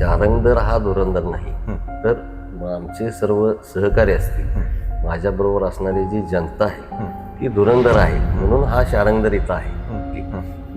शारंगधर हा धुरंधर नाही, तर आमचे सर्व सहकारी असतील, माझ्याबरोबर असणारी जी जनता आहे ती धुरंधर आहे, म्हणून हा शारंगधर इथं आहे.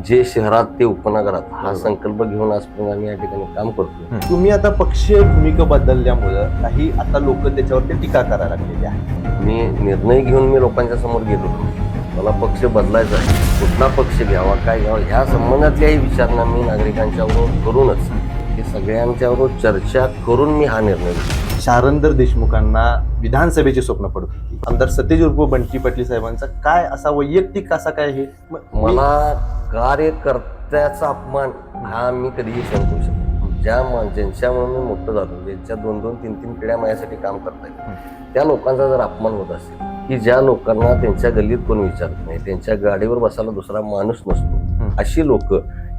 जे शहरात ते उपनगरात हा संकल्प घेऊन आजपर्यंत आम्ही या ठिकाणी काम करतो. तुम्ही आता पक्षीय भूमिका बदलल्यामुळं काही आता लोक त्याच्यावरती टीका करायला लागलेली आहे. मी निर्णय घेऊन मी लोकांच्या समोर गेलो नाही. मला पक्ष बदलायचा आहे, कुठला पक्ष घ्यावा काय घ्यावा ह्या संबंधातल्याही विचारणा मी नागरिकांच्याबरोबर करूनच हे सगळ्यांच्याबरोबर चर्चा करून मी हा निर्णय घेतला. शारंगधर देशमुखांना विधानसभेचे स्वप्न पडत होती. आमदार सतेज उर्फ बंटी पाटील साहेबांचा काय असा वैयक्तिक असा काय हे मला कार्यकर्त्याचा अपमान हा मी कधीही सहन करू शकतो. ज्यांच्यामुळे मी मोठं झालो, ज्यांच्या 2-2, 3-3 पिढ्या माझ्यासाठी काम करतायत, त्या लोकांचा जर अपमान होत असेल की ज्या लोकांना त्यांच्या गल्लीत कोण विचारत नाही, त्यांच्या गाडीवर बसायला दुसरा माणूस नसतो, अशी लोक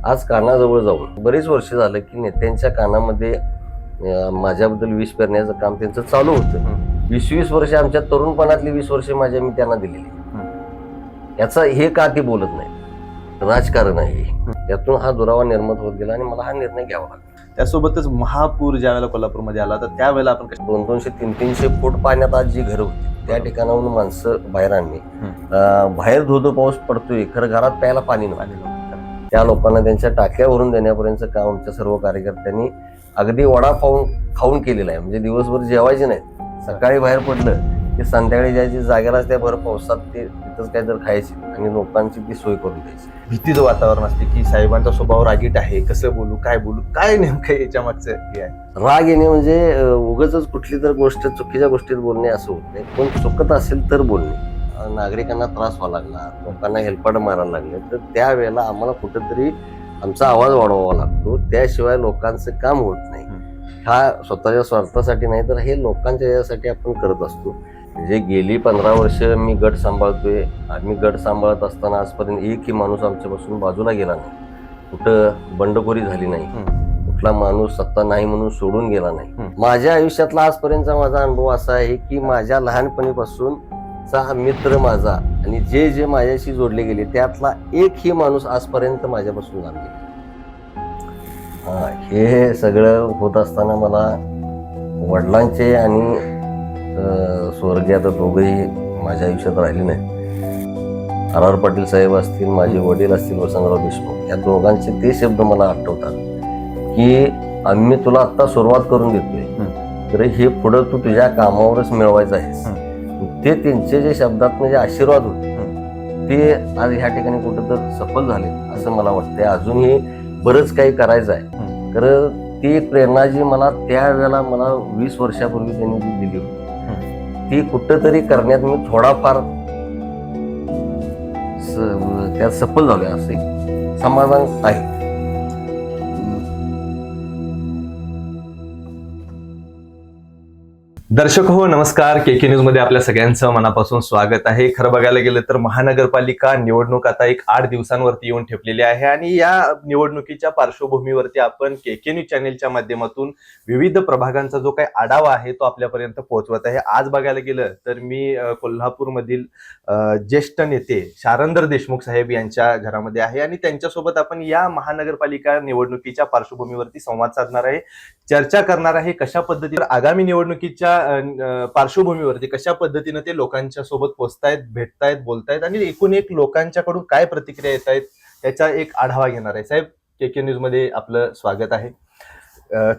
आज कानाजवळ जाऊन बरेच वर्ष झालं की नेत्यांच्या कानामध्ये माझ्याबद्दल विष पेरण्याचं काम त्यांचं चालू होतं. 20-20 वर्ष आमच्या तरुणपणातली 20 वर्ष मी त्यांना दिलेली. याचा हे का ते बोलत नाही, राजकारण आहे. त्यातून हा दुरावा निर्माण होत गेला आणि मला हा निर्णय घ्यावा लागला. त्यासोबतच महापूर ज्या वेळेला कोल्हापूरमध्ये आला तर त्यावेळेला आपण 200, 300 फूट पाण्यात आज जी घरं होती त्या ठिकाणाहून माणसं बाहेर आणली. बाहेर धोधो पाऊस पडतोय, खरं घरात प्यायला पाणी नव्हतं. त्या लोकांना त्यांच्या टाक्या भरून देण्यापर्यंत काम आमच्या सर्व कार्यकर्त्यांनी अगदी वडा खाऊन केलेला आहे. म्हणजे दिवसभर जेवायचे नाही, सकाळी बाहेर पडलं की संध्याकाळी जायची, जागेला त्या भर पावसात ते तिथंच काहीतरी खायची आणि लोकांची ती सोय करून द्यायची. भीतीचं वातावरण असते की साहेबांचा स्वभाव रागीट आहे, कसं बोलू काय नेमकं याच्या मागचं हे आहे. राग येणे म्हणजे उगाचच कुठली तर गोष्ट चुकीच्या गोष्टीत बोलणे असं होत नाही, पण चुकत असेल तर बोलणे. नागरिकांना त्रास व्हायला लागला, लोकांना हेलपाट मारायला लागले, तर त्यावेळेला आम्हाला कुठंतरी आमचा आवाज वाढवावा लागतो. त्याशिवाय लोकांचं काम होत नाही. हा स्वतःच्या स्वार्थासाठी नाही, तर हे लोकांच्या यासाठी आपण करत असतो. म्हणजे गेली 15 वर्ष मी गट सांभाळतोय. आम्ही गट सांभाळत असताना आजपर्यंत एकही माणूस आमच्यापासून बाजूला गेला नाही, कुठं बंडखोरी झाली नाही, कुठला माणूस सत्ता नाही म्हणून सोडून गेला नाही. माझ्या आयुष्यातला आजपर्यंतचा माझा अनुभव असा आहे की माझ्या लहानपणीपासूनचा मित्र माझा आणि जे माझ्याशी जोडले गेले त्यातला एकही माणूस आजपर्यंत माझ्यापासून लांब गेला. हे सगळं होत असताना मला वडिलांचे आणि स्वर्गीय आता दोघंही माझ्या आयुष्यात राहिले नाही. आर पाटील साहेब असतील, माझे वडील असतील वसंतराव देशमुख, या दोघांचे ते शब्द मला आठवतात की आम्ही तुला आता सुरुवात करून देतोय, तर हे पुढं तू तुझ्या कामावरच मिळवायचं आहेस. ते त्यांचे जे शब्दात म्हणजे आशीर्वाद होते ते आज ह्या ठिकाणी कुठं तर सफल झाले असं मला वाटतंय. अजूनही बरंच काही करायचं आहे. तर ती एक प्रेरणा जी मला त्यावेळेला मला 20 वर्षापूर्वी त्यांनी जी दिली होती ती कुठंतरी करण्यात मी थोडाफार त्यात सफल झालोय असे समाधान आहे. दर्शक हो, नमस्कार. केके न्यूज मध्ये आपल्या सगळ्यांचं मनापासून स्वागत आहे. खरं बघायला गेलं तर महानगरपालिका निवडणूक आता एक 8 दिवसांवरती येऊन ठेपलेली आहे आणि या निवडणुकीच्या पार्श्वभूमीवरती आपण केके न्यूज चॅनेलच्या माध्यमातून विविध प्रभागांचा जो काही आढावा आहे तो आपल्यापर्यंत पोहोचवत आहे. आज बघायला गेलं तर मी कोल्हापूरमधील ज्येष्ठ नेते शारंगधर देशमुख साहेब यांच्या घरामध्ये आहे आणि त्यांच्यासोबत आपण या महानगरपालिका निवडणुकीच्या पार्श्वभूमीवरती संवाद साधणार आहे, चर्चा करणार आहे. कशा पद्धतीने आगामी निवडणुकीच्या पार्श्वभूमीवरती कशा पद्धतीने ते लोकांच्या सोबत पोहोचतायत, भेटतायत, बोलतायत आणि एकूण एक लोकांच्याकडून काय प्रतिक्रिया येत आहेत त्याचा एक आढावा घेणार आहे. साहेब, केके न्यूज मध्ये आपलं स्वागत आहे.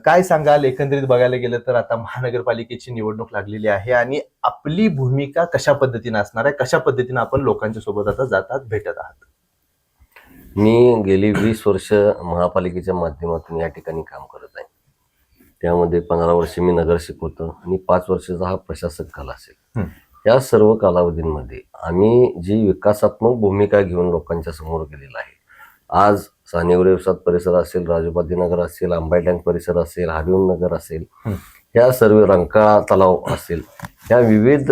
काय सांगाल, एकंदरीत बघायला गेलं तर आता महानगरपालिकेची निवडणूक लागलेली आहे आणि आपली भूमिका कशा पद्धतीने असणार आहे, कशा पद्धतीने आपण लोकांच्या सोबत आता जातात, भेटत आहात? मी गेली 20 वर्ष महापालिकेच्या माध्यमातून या ठिकाणी काम करत आहे. त्यामध्ये 15 वर्ष मी नगरसेवक होतो आणि 5 वर्षाचा हा प्रशासक काल असेल. या सर्व कालावधींमध्ये आम्ही जी विकासात्मक भूमिका घेऊन लोकांच्या समोर गेलेला आहे, आज सानेगुडे वसाहत परिसर असेल, राजूपाटीनगर असेल, अंबाई टँक परिसर असेल, हरिओम नगर असेल, ह्या सर्व रंकाळा तलाव असेल, ह्या विविध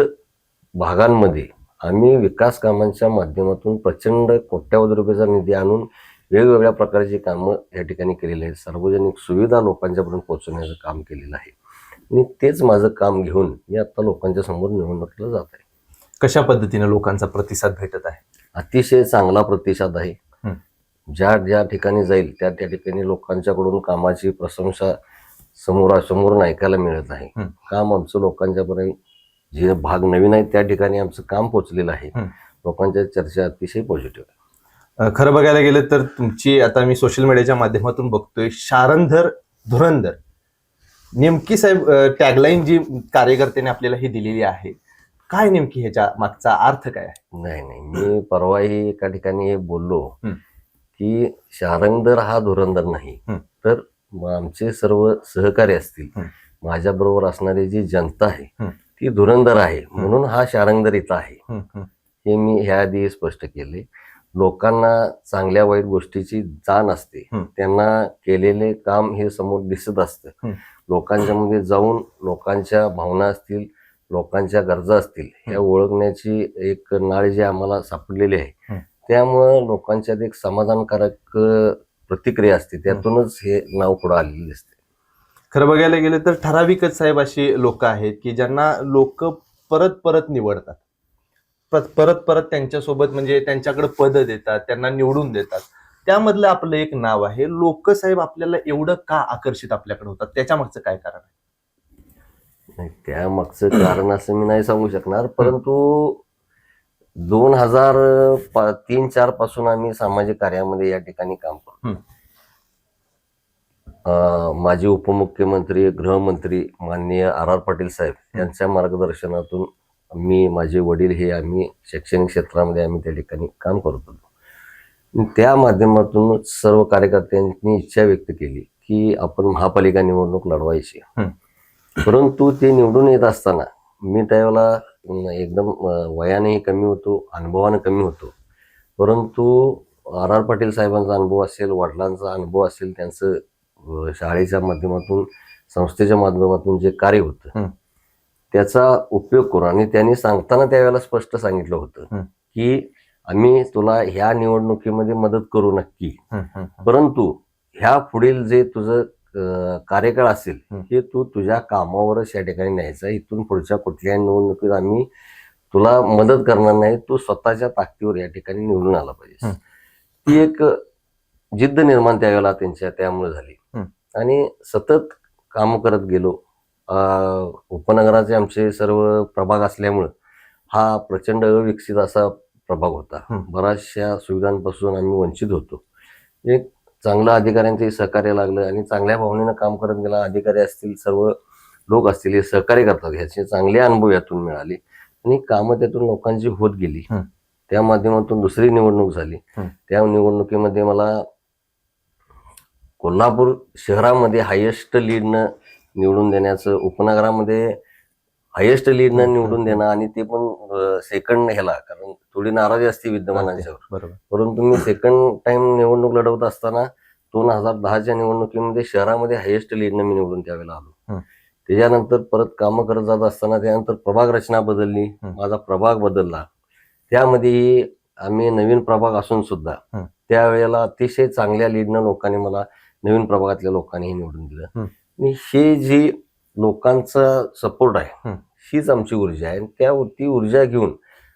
भागांमध्ये आम्ही विकास कामांच्या माध्यमातून प्रचंड कोट्यावधी रुपयाचा निधी आणून वेगवेगळ्या प्रकारची कामं या ठिकाणी केलेली आहेत. सार्वजनिक सुविधा लोकांच्यापर्यंत पोहोचवण्याचं काम केलेलं आहे आणि तेच माझं काम घेऊन मी आता लोकांच्या समोर निवडणुकीला जात आहे. कशा पद्धतीने लोकांचा प्रतिसाद भेटत आहे? अतिशय चांगला प्रतिसाद आहे. ज्या ठिकाणी जाईल त्या ठिकाणी लोकांच्याकडून कामाची प्रशंसा समोरासमोरून ऐकायला मिळत आहे. काम आमचं लोकांच्यापर्यंत जे भाग नवीन आहेत त्या ठिकाणी आमचं काम पोहोचलेलं आहे. लोकांच्या चर्चा अतिशय पॉझिटिव्ह आहे. खरं बघायला गेलं तर तुमची आता मी सोशल मीडियाच्या माध्यमातून बघतोय, शारंधर धुरंधर, नेमकी साहेब टॅगलाईन जी कार्यकर्त्यांनी आपल्याला ही दिलेली आहे, काय नेमकी ह्याच्या मागचा अर्थ काय आहे? नाही, मी परवाही एका ठिकाणी हे बोललो की शारंगधर हा धुरंधर नाही, तर आमचे सर्व सहकारी असतील, माझ्या बरोबर असणारी जी जनता आहे ती धुरंधर आहे, म्हणून हा शारंगधर इथं आहे. हे मी ह्या आधी स्पष्ट केले. लोकांना चांगल्या वाईट गोष्टीची जाण असते, त्यांना केलेले काम हे समोर दिसत असतं. लोकांच्या मध्ये जाऊन लोकांच्या भावना असतील, लोकांच्या गरजा असतील, ह्या ओळखण्याची एक नाळ जी आम्हाला सापडलेली आहे, त्यामुळं लोकांच्यात एक समाधानकारक प्रतिक्रिया असते, त्यातूनच हे नाव पुढे आलेले असते. खरं बघायला गेलं तर ठराविकच साहेब अशी लोक आहेत की ज्यांना लोक परत परत निवडतात, परत परत त्यांच्यासोबत म्हणजे त्यांच्याकडे पद देतात, त्यांना निवडून देतात. त्यामधलं आपलं एक नाव आहे. लोक साहेब आपल्याला एवढं का आकर्षित आपल्याकडे होतात, त्याच्या मागचं काय कारण आहे? त्या मागचं कारण असं मी नाही सांगू शकणार, परंतु 2003-04 पासून आम्ही सामाजिक कार्यामध्ये या ठिकाणी काम करतो. माजी उपमुख्यमंत्री, गृहमंत्री माननीय R.R. पाटील साहेब यांच्या मार्गदर्शनातून मी, माझे वडील हे आम्ही शैक्षणिक क्षेत्रामध्ये आम्ही त्या ठिकाणी काम करत होतो. त्या माध्यमातून सर्व कार्यकर्त्यांनी इच्छा व्यक्त केली की आपण महापालिका निवडणूक लढवायची. परंतु ते निवडून येत असताना मी त्यावेळेला एकदम वयानेही कमी होतो, अनुभवाने कमी होतो, परंतु R.R. पाटील साहेबांचा अनुभव असेल, वडिलांचा अनुभव असेल, त्यांचं शाळेच्या माध्यमातून, संस्थेच्या माध्यमातून जे कार्य होतं त्याचा उपयोग करून, आणि त्यांनी सांगताना त्यावेळेला स्पष्ट सांगितलं होतं की आम्ही तुला ह्या निवडणुकीमध्ये मदत करू नक्की, परंतु ह्या पुढील जे तुझं कार्यकाळ असेल हे तू तुझ्या कामावरच या ठिकाणी न्यायचं, इथून पुढच्या कुठल्याही निवडणुकीत आम्ही तुला मदत करणार नाही, तू स्वतःच्या ताकदीवर या ठिकाणी निवडून आला पाहिजे. ती एक जिद्द निर्माण त्यावेळेला त्यांच्या त्यामुळे झाली, आणि सतत काम करत गेलो. उपनगराचे आमचे सर्व प्रभाग असल्यामुळं हा प्रचंड अविकसित असा प्रभाग होता. बऱ्याचशा सुविधांपासून आम्ही वंचित होतो. एक चांगलं अधिकाऱ्यांचंही सहकार्य लागलं, आणि चांगल्या भावनेनं काम करत गेला. अधिकारी असतील, सर्व लोक असतील, हे सहकार्य करतात, ह्याचे चांगले अनुभव यातून मिळाले, आणि कामं त्यातून लोकांची होत गेली. त्या माध्यमातून दुसरी निवडणूक झाली. त्या निवडणुकीमध्ये मला कोल्हापूर शहरामध्ये हायेस्ट लीडनं निवडून देण्याचं, उपनगरामध्ये हायेस्ट लीडनं निवडून देणं, आणि ते पण सेकंड ह्याला, कारण थोडी नाराजी असते विद्यमानांच्यावर, परंतु मी सेकंड टाइम निवडणूक लढवत असताना 2010च्या निवडणुकीमध्ये शहरामध्ये हायेस्ट लीडनं मी निवडून त्यावेळेला आलो. त्याच्यानंतर परत कामं करत जात असताना त्यानंतर प्रभाग रचना बदलली, माझा प्रभाग बदलला. त्यामध्ये आम्ही नवीन प्रभाग असून सुद्धा त्यावेळेला अतिशय चांगल्या लीडनं लोकांनी मला, नवीन प्रभागातल्या लोकांनी निवडून दिलं. आणि ही जी लोकांचा सपोर्ट आहे, हीच आमची ऊर्जा आहे. ती ऊर्जा घेऊन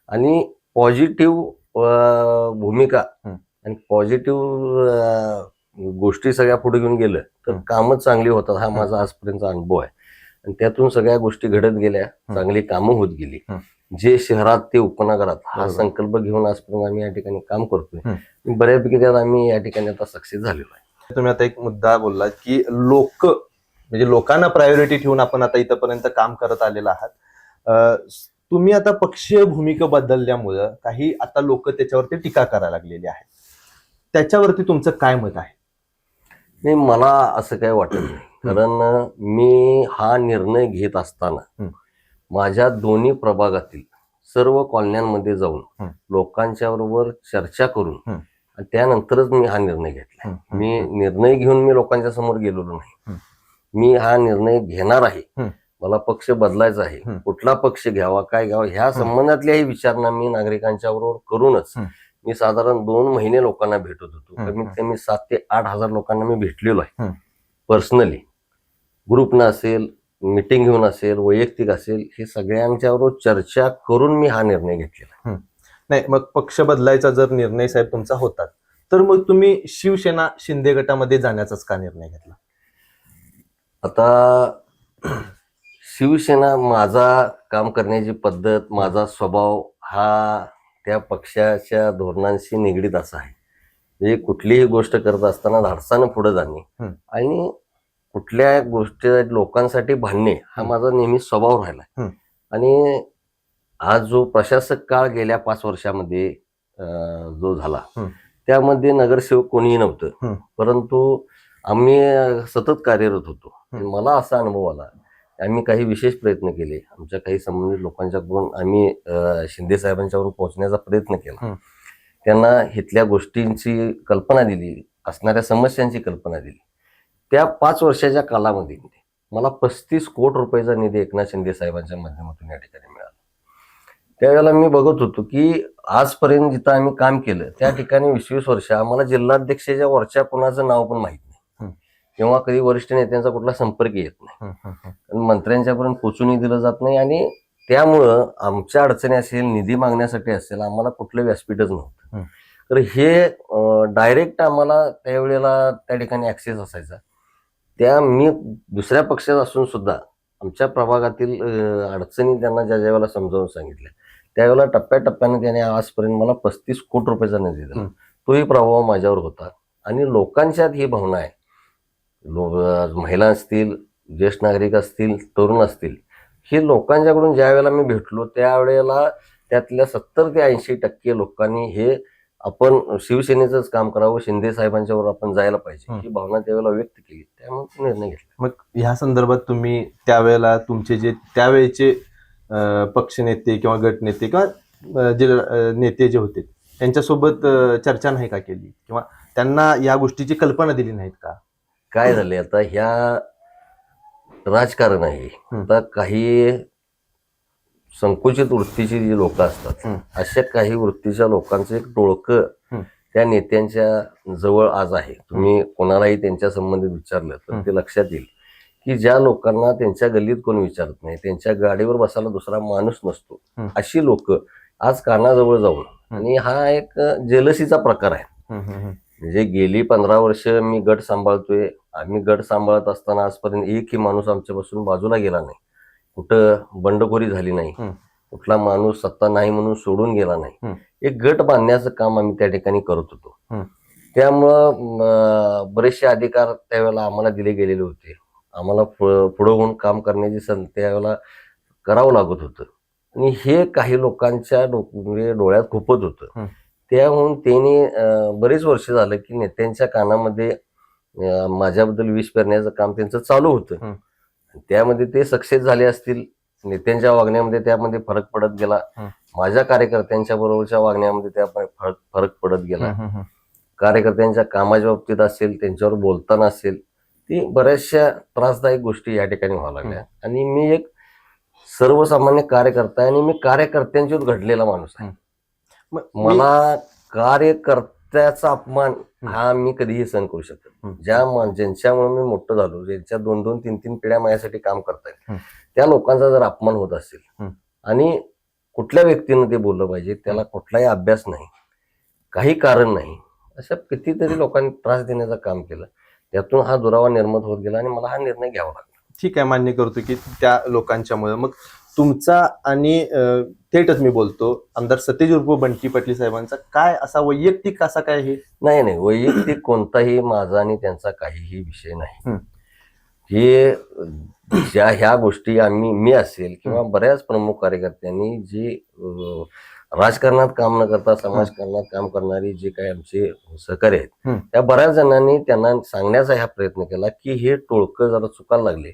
आणि पॉझिटिव्ह भूमिका आणि पॉझिटिव्ह गोष्टी सगळ्या पुढे घेऊन गेलं तर कामं चांगली होतात, हा माझा आजपर्यंतचा अनुभव आहे. आणि त्यातून सगळ्या गोष्टी घडत गेल्या, चांगली कामं होत गेली. जे शहरात ते उपनगरात, हा संकल्प घेऊन आजपर्यंत आम्ही या ठिकाणी काम करतोय. बऱ्यापैकी त्यात आम्ही या ठिकाणी आता सक्सेस झालेलो आहे. तुम्ही आता एक मुद्दा बोललात की लोक, म्हणजे लोकांना प्रायोरिटी ठेवून आपण आता इथपर्यंत काम करत आलेला आहात. तुम्ही आता पक्षीय भूमिका बदलल्यामुळं काही आता लोक त्याच्यावरती टीका करायला लागलेली आहे, त्याच्यावरती तुमचं काय मत आहे? नाही, मला असं काही वाटत नाही, कारण मी हा निर्णय घेत असताना माझ्या दोन्ही प्रभागातील सर्व कॉलन्यांमध्ये जाऊन लोकांच्या बरोबर चर्चा करून त्यानंतरच मी हा निर्णय घेतला. मी निर्णय घेऊन मी लोकांच्या समोर गेलेलो नाही. मी हा निर्णय घेणार आहे, मला पक्ष बदलायचा आहे, कुठला पक्ष घ्यावा, काय घ्यावा, ह्या संबंधातल्याही विचारणा मी नागरिकांच्या बरोबर करूनच मी साधारण 2 महिने लोकांना भेटत होतो. कमीत कमी 7 ते 8 हजार लोकांना मी भेटलेलो आहे पर्सनली, ग्रुपनं असेल, मीटिंग घेऊन असेल, वैयक्तिक असेल, हे सगळ्यांच्याबरोबर चर्चा करून मी हा निर्णय घेतलेला. नाही, मग पक्ष बदलायचा जर निर्णय साहेब तुमचा होता, तर मग तुम्ही शिवसेना शिंदे गटामध्ये जाण्याचाच का निर्णय घेतला? आता शिवसेना, माझा काम करण्याची पद्धत, माझा स्वभाव हा त्या पक्षाच्या धोरणांशी निगडीत असा आहे. म्हणजे कुठलीही गोष्ट करत असताना धाडसानं पुढे जाणे हं. आणि कुठल्या गोष्टी लोकांसाठी भांडणे हा माझा नेहमी स्वभाव राहिला. हं. आणि आज जो प्रशासक काळ गेल्या 5 वर्षामध्ये जो झाला, हं. त्यामध्ये नगरसेवक कोणीही नव्हतं. हं. परंतु आम्ही सतत कार्यरत होतो. हं. मला असा अनुभव आला, आम्ही काही विशेष प्रयत्न केले. आमच्या काही संबंधित लोकांच्याकडून आम्ही शिंदे साहेबांच्यावरून पोहोचण्याचा प्रयत्न केला. हं. त्यांना इथल्या गोष्टींची कल्पना दिली, असणाऱ्या समस्यांची कल्पना दिली. त्या 5 वर्षाच्या कालामध्ये मला 35 कोटी रुपयाचा निधी एकनाथ शिंदे साहेबांच्या माध्यमातून या ठिकाणी मिळाला. त्यावेळेला मी बघत होतो की आजपर्यंत जिथं आम्ही काम केलं त्या ठिकाणी 20-20 वर्ष आम्हाला जिल्हाध्यक्षाच्या वरच्या कोणाचं नाव पण माहित नाही, किंवा कधी वरिष्ठ नेत्यांचा कुठला संपर्क येत नाही, आणि मंत्र्यांच्यापर्यंत पोचूनही दिलं जात नाही. आणि त्यामुळं आमच्या अडचणी असेल, निधी मागण्यासाठी असेल, आम्हाला कुठलं व्यासपीठच नव्हतं. तर हे डायरेक्ट आम्हाला त्यावेळेला त्या ठिकाणी ऍक्सेस असायचा. मी दुसऱ्या पक्षात असून सुद्धा आमच्या प्रभागातील अडचणी त्यांना ज्या वेळेला समजावून सांगितल्या, त्यावेळेला टप्प्याटप्प्याने त्याने आजपर्यंत मला 35 कोटी रुपयाचा निधी दिला. तोही प्रभाव माझ्यावर होता. आणि लोकांच्यात ही भावना आहे, महिला असतील, ज्येष्ठ नागरिक असतील, तरुण असतील, हे लोकांच्याकडून ज्या वेळेला मी भेटलो त्यावेळेला त्यातल्या 70 ते 80% लोकांनी हे आपण शिवसेनेचंच काम करावं, शिंदे साहेबांच्यावर आपण जायला पाहिजे, ही भावना त्यावेळेला व्यक्त केली. त्यामुळे निर्णय घेतला. मग ह्या संदर्भात तुम्ही त्यावेळेला तुमचे जे त्यावेळेचे पक्षनेते किंवा गटनेते किंवा जे नेते जे होते त्यांच्यासोबत चर्चा नाही का केली, किंवा त्यांना या गोष्टीची कल्पना दिली नाहीत का? काय झाले, आता ह्या राजकारण आहे. आता काही संकुचित वृत्तीची जी लोक असतात, अशा काही वृत्तीच्या लोकांचं एक टोळकं त्या नेत्यांच्या जवळ आज आहे. तुम्ही कोणालाही त्यांच्या संबंधित विचारलं तर ते लक्षात येईल की ज्या लोकांना त्यांच्या गल्लीत कोण विचारत नाही, त्यांच्या गाडीवर बसायला दुसरा माणूस नसतो, अशी लोक आज कानाजवळ जाऊन, आणि हा एक जेलसीचा प्रकार आहे. म्हणजे गेली 15 वर्ष मी गट सांभाळतोय. आम्ही गट सांभाळत असताना आजपर्यंत एकही माणूस आमच्यापासून बाजूला गेला नाही, कुठं बंडखोरी झाली नाही, कुठला माणूस सत्ता नाही म्हणून सोडून गेला नाही. एक गट बांधण्याचं काम आम्ही त्या ठिकाणी करत होतो. त्यामुळं बरेचसे अधिकार त्यावेळेला आम्हाला दिले गेलेले होते. आम्हाला पुढं होऊन काम करण्याची त्यावेळेला करावं लागत होतं. आणि हे काही लोकांच्या डोळ्यात खुपत होतं. त्याहून त्यांनी बरीच वर्ष झालं की नेत्यांच्या कानामध्ये माझ्याबद्दल विष पेरण्याचं काम त्यांचं चालू होतं. त्यामध्ये ते सक्सेस झाले असतील. नेत्यांच्या वागण्यामध्ये त्यामध्ये फरक पडत गेला. माझ्या कार्यकर्त्यांच्या बरोबरच्या वागण्यामध्ये त्या फरक पडत गेला. कार्यकर्त्यांच्या कामाच्या बाबतीत असेल, त्यांच्यावर बोलताना असेल, ती बऱ्याचशा त्रासदायक गोष्टी या ठिकाणी व्हायला लागल्या. आणि मी एक सर्वसामान्य कार्यकर्ता आहे आणि मी कार्यकर्त्यांच्याच घडलेला माणूस आहे. मला कार्यकर्त्याचा अपमान हा मी कधीही सहन करू शकत. ज्यांच्यामुळे मी मोठं झालो, ज्यांच्या 2-2, 3-3 पिढ्या माझ्यासाठी काम करतायत, त्या लोकांचा जर अपमान होत असेल आणि कुठल्या व्यक्तीनं ते बोललं पाहिजे, त्याला कुठलाही अभ्यास नाही, काही कारण नाही, अशा कितीतरी लोकांनी त्रास देण्याचं काम केलं. त्यातून हा दुरावा निर्माण होत गेला आणि मला हा निर्णय घ्यावा लागला. ठीक आहे, मान्य करतो की त्या लोकांच्यामुळे. मग तुमचा आणि थेटच मी बोलतो, आमदार सतेज उर्फ बंटी पाटील साहेबांचा काय असा वैयक्तिक असा काय हे? नाही, वैयक्तिक कोणताही माझा आणि त्यांचा काहीही विषय नाही. हे ह्या गोष्टी मी असेल किंवा बऱ्याच प्रमुख कार्यकर्त्यांनी जे राजकारणात काम न करता समाजकारणात काम करणारी जे काही आमचे सहकारी आहेत, त्या बऱ्याच जणांनी त्यांना सांगण्याचा हा प्रयत्न केला की हे टोळकं जरा चुकायला लागले.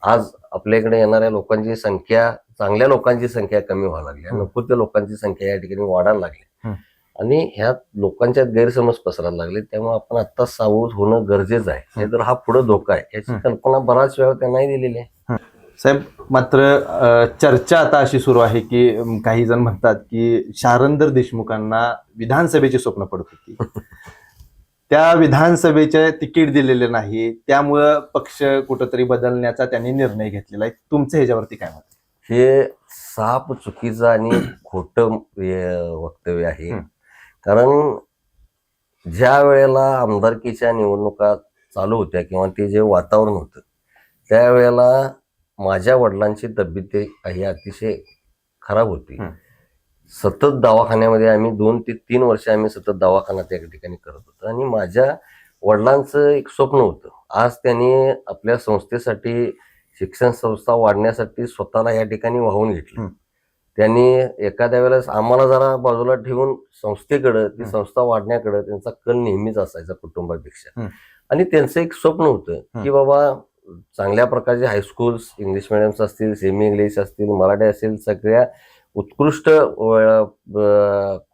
आज आपल्याकडे येणाऱ्या लोकांची संख्या, चांगल्या लोकांची संख्या कमी व्हायला लागली, नको त्या लोकांची संख्या या ठिकाणी वाढायला लागली आणि ह्या लोकांच्यात गैरसमज पसरायला लागले. त्यामुळे आपण आता सावध होणं गरजेचं आहे. नाहीतर हा पुढे धोका आहे, याची कल्पना बराच वेळा त्यांनाही दिलेली आहे. साहेब, मात्र चर्चा आता अशी सुरू आहे की काही जण म्हणतात की शारंदर देशमुखांना विधानसभेची स्वप्न पडत होती, त्या विधानसभेचे तिकीट दिलेले नाही, त्यामुळं पक्ष कुठंतरी बदलण्याचा त्यांनी निर्णय घेतलेला आहे. तुमचं ह्याच्यावरती काय मत? हे साप चुकीचं आणि खोटं वक्तव्य आहे. कारण ज्या वेळेला आमदारकीच्या निवडणुका चालू होत्या किंवा ते जे वातावरण होतं, त्यावेळेला माझ्या वडिलांची तब्येत ही अतिशय खराब होती. सतत दवाखान्यामध्ये आम्ही 2 ते 3 वर्ष आम्ही सतत दवाखाना त्या ठिकाणी करत होतो आणि माझ्या वडिलांचं एक स्वप्न होतं. आज त्यांनी आपल्या संस्थेसाठी शिक्षण संस्था वाढण्यासाठी स्वतःला या ठिकाणी वाहून घेतलं. त्यांनी एखाद्या वेळेस आम्हाला जरा बाजूला ठेवून संस्थेकडे ती संस्था वाढण्याकडे त्यांचा कल नेहमीच असायचा कुटुंबापेक्षा. आणि त्यांचं एक स्वप्न होतं की बाबा चांगल्या प्रकारचे हायस्कूल्स, इंग्लिश मिडियम्स असतील, सेमी इंग्लिश असतील, मराठी असेल, सगळ्या उत्कृष्ट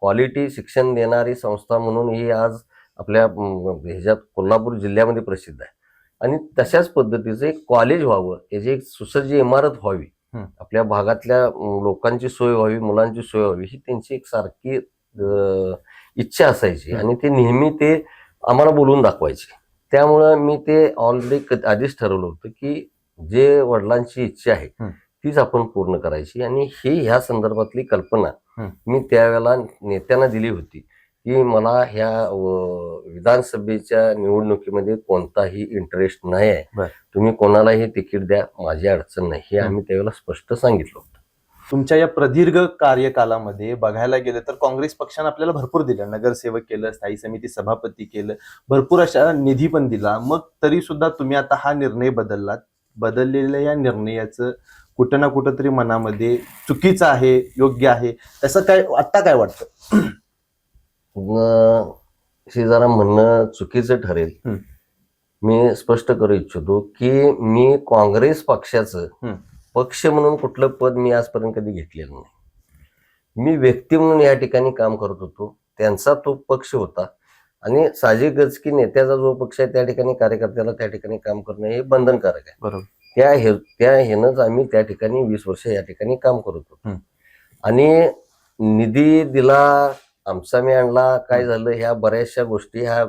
क्वालिटी शिक्षण देणारी संस्था म्हणून ही आज आपल्या ह्याच्यात कोल्हापूर जिल्ह्यामध्ये प्रसिद्ध आहे. आणि तशाच पद्धतीचं एक कॉलेज व्हावं, याची एक सुसज्ज इमारत व्हावी, आपल्या भागातल्या लोकांची सोय व्हावी, मुलांची सोय व्हावी, ही त्यांची एक सारखी इच्छा असायची. आणि ते नेहमी ते आम्हाला बोलून दाखवायचे. त्यामुळं मी ते ऑलरेडी आधीच ठरवलं होतं की जे वडिलांची इच्छा आहे तीच आपण पूर्ण करायची. आणि ह्या संदर्भातली कल्पना मी त्यावेळेला नेत्यांना दिली होती की मला ह्या विधानसभेच्या निवडणुकीमध्ये कोणताही इंटरेस्ट नाही आहे, तुम्ही कोणालाही तिकीट द्या, माझी अडचण नाही, हे आम्ही त्यावेळेला स्पष्ट सांगितलं होतं. तुमच्या या प्रदीर्घ कार्यकालामध्ये बघायला गेलं तर काँग्रेस पक्षानं आपल्याला भरपूर दिलं, नगरसेवक केलं, स्थायी समिती सभापती केलं, भरपूर अशा निधी पण दिला. मग तरी सुद्धा तुम्ही आता हा निर्णय बदललेल्या या निर्णयाचं कुठं ना कुठं तरी मनामध्ये चुकीचं आहे, योग्य आहे, त्याचं काय आता काय वाटतं? हे जरा म्हणणं चुकीचं ठरेल. मी स्पष्ट करू इच्छितो की मी काँग्रेस पक्षाचं पक्ष म्हणून कुठलं पद मी आजपर्यंत कधी घेतलेलं नाही. मी व्यक्ती म्हणून या ठिकाणी काम करत होतो. त्यांचा तो पक्ष होता आणि साहजिकच की नेत्याचा जो पक्ष आहे त्या ठिकाणी कार्यकर्त्याला त्या ठिकाणी काम करणं हे बंधनकारक आहे. बरोबर. त्या हेनच आम्ही त्या ठिकाणी 20 वर्ष या ठिकाणी काम करत होतो. आणि निधी दिला, आमचा मी आणला, काय झालं, ह्या बऱ्याचशा गोष्टी ह्या